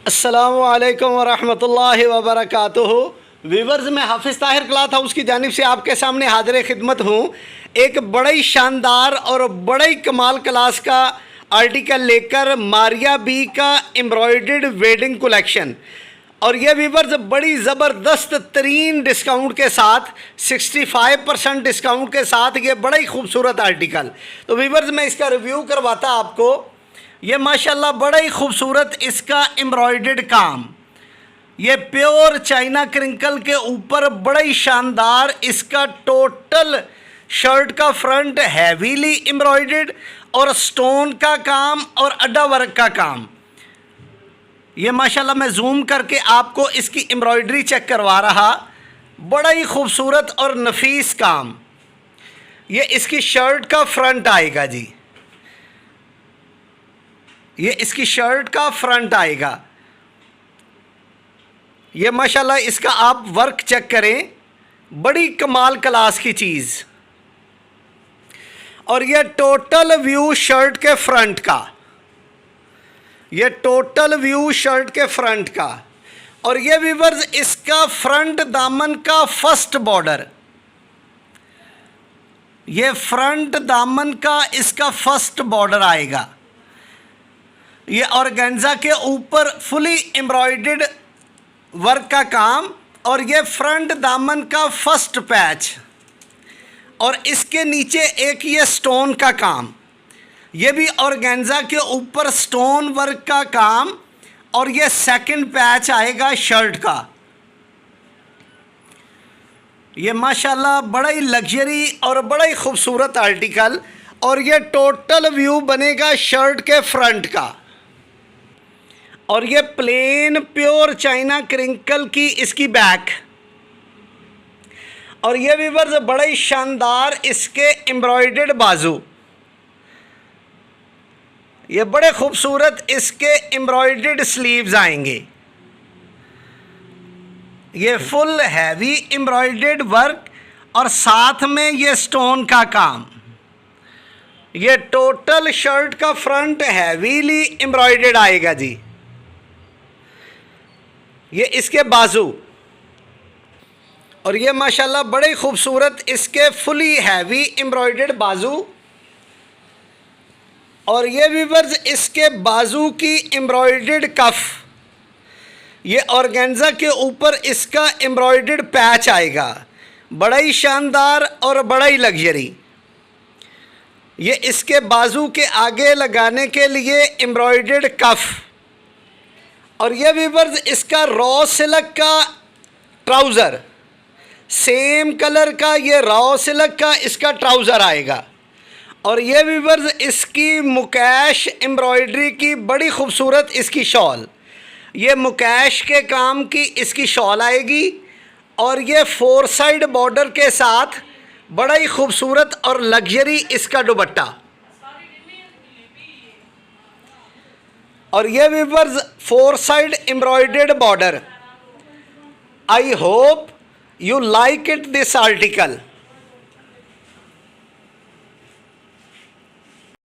अस्सलामुअलैकुम वरहमतुल्लाहि वबरकातुहू। वीवर्स, मैं हाफिज़ ताहिर क्लॉथ हाउस की जानिब से आपके सामने हाजिर खिदमत हूँ। एक बड़ा ही शानदार और बड़ा ही कमाल क्लास का आर्टिकल लेकर मारिया बी का एम्ब्रॉयडर्ड वेडिंग कलेक्शन, और ये वीवर्स बड़ी ज़बरदस्त तरीन डिस्काउंट के साथ 65% डिस्काउंट के साथ ये बड़ा ही खूबसूरत आर्टिकल। तो वीवर्स, मैं इसका रिव्यू करवाता आपको। ये माशाल्लाह बड़ा ही खूबसूरत इसका एम्ब्रॉयडर्ड काम, ये प्योर चाइना क्रिंकल के ऊपर बड़ा ही शानदार इसका टोटल शर्ट का फ्रंट हैवीली एम्ब्रॉयडर्ड और स्टोन का काम और अड्डा वर्क का काम। ये माशाल्लाह मैं जूम करके आपको इसकी एम्ब्रॉयडरी चेक करवा रहा। बड़ा ही खूबसूरत और नफीस काम। ये इसकी शर्ट का फ्रंट आएगा जी, ये इसकी शर्ट का फ्रंट आएगा। ये माशाल्लाह इसका आप वर्क चेक करें, बड़ी कमाल क्लास की चीज़। और ये टोटल व्यू शर्ट के फ्रंट का, ये टोटल व्यू शर्ट के फ्रंट का। और ये व्यूअर्स इसका फ्रंट दामन का फर्स्ट बॉर्डर, ये फ्रंट दामन का इसका फर्स्ट बॉर्डर आएगा। ये ऑर्गेन्जा के ऊपर फुली एम्ब्रॉयडर्ड वर्क का काम, और ये फ्रंट दामन का फर्स्ट पैच, और इसके नीचे एक ये स्टोन का काम, ये भी ऑर्गेन्जा के ऊपर स्टोन वर्क का काम, और ये सेकंड पैच आएगा शर्ट का। ये माशाल्लाह बड़ा ही लग्जरी और बड़ा ही खूबसूरत आर्टिकल। और ये टोटल व्यू बनेगा शर्ट के फ्रंट का। और ये प्लेन प्योर चाइना क्रिंकल की इसकी बैक। और ये व्यूअर्स बड़ा ही शानदार इसके एम्ब्रॉयडर्ड बाजू, ये बड़े खूबसूरत इसके एम्ब्रॉयडर्ड स्लीव्स आएंगे। ये फुल हैवी एम्ब्रॉयडर्ड वर्क और साथ में ये स्टोन का काम। ये टोटल शर्ट का फ्रंट हैवीली एम्ब्रॉयडर्ड आएगा जी। ये इसके बाजू, और ये माशाल्लाह बड़े खूबसूरत इसके फुली हैवी एम्ब्रॉयडर्ड बाजू। और ये व्यूअर्स इसके बाजू की एम्ब्रॉयडर्ड कफ, ये ऑर्गेन्जा के ऊपर इसका एम्ब्रॉयडर्ड पैच आएगा। बड़ा ही शानदार और बड़ा ही लग्जरी। ये इसके बाजू के आगे लगाने के लिए एम्ब्रॉयडर्ड कफ। और ये व्यूअर्स इसका रॉ सिल्क का ट्राउज़र, सेम कलर का ये रॉ सिल्क का इसका ट्राउज़र आएगा। और ये व्यूअर्स इसकी मुकैश एम्ब्रॉयडरी की बड़ी खूबसूरत इसकी शॉल, ये मुकैश के काम की इसकी शॉल आएगी। और ये 4 साइड बॉर्डर के साथ बड़ा ही खूबसूरत और लग्जरी इसका दुपट्टा। और ये viewers 4 side embroidered border. I hope you like it this article.